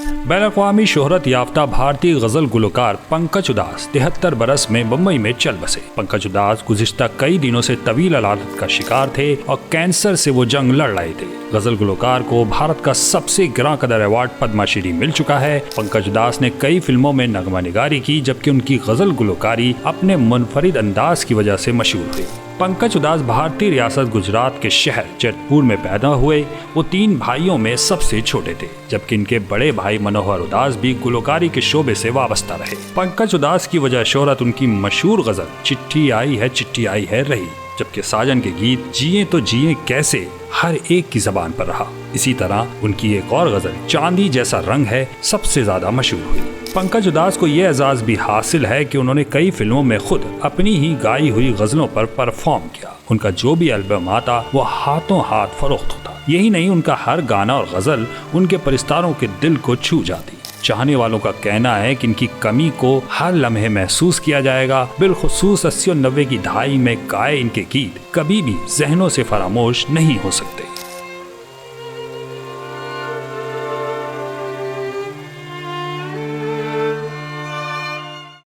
बैनुल-अक़वामी शोहरत याफ्ता भारतीय गजल गुलकार पंकज उदास 73 बरस में मुंबई में चल बसे। पंकज उदास गुज़िश्ता कई दिनों से तवील अलादत का शिकार थे और कैंसर से वो जंग लड़ रहे थे। गजल गुलकार को भारत का सबसे ग्रां कदर अवार्ड पद्मश्री मिल चुका है। पंकज उदास ने कई फिल्मों में नगमा निगारी की, जबकि उनकी गजल गुलकारी अपने मुनफरिद अंदाज की वजह से मशहूर हुई। पंकज उदास भारतीय रियासत गुजरात के शहर जैतपुर में पैदा हुए। वो 3 भाइयों में सबसे छोटे थे, जबकि इनके बड़े भाई मनोहर उदास भी गुलकारी के शोबे से वाबस्ता रहे। पंकज उदास की वजह शोहरत उनकी मशहूर गजल चिट्ठी आई है रही, जबकि साजन के गीत जिए तो जिए कैसे हर एक की जबान पर रहा। इसी तरह उनकी एक और गजल चांदी जैसा रंग है सबसे ज्यादा मशहूर हुई। पंकज उदास को यह एजाज भी हासिल है कि उन्होंने कई फिल्मों में खुद अपनी ही गाई हुई गजलों पर परफॉर्म किया। उनका जो भी एल्बम आता वो हाथों हाथ फरोख्त होता। यही नहीं, उनका हर गाना और गजल उनके परिस्तारों के दिल को छू जाती। चाहने वालों का कहना है कि इनकी कमी को हर लम्हे महसूस किया जाएगा। बिलखुसूस 80 और 90 की दहाई में गाए इनके गीत कभी भी जहनों से फरामोश नहीं हो सकते।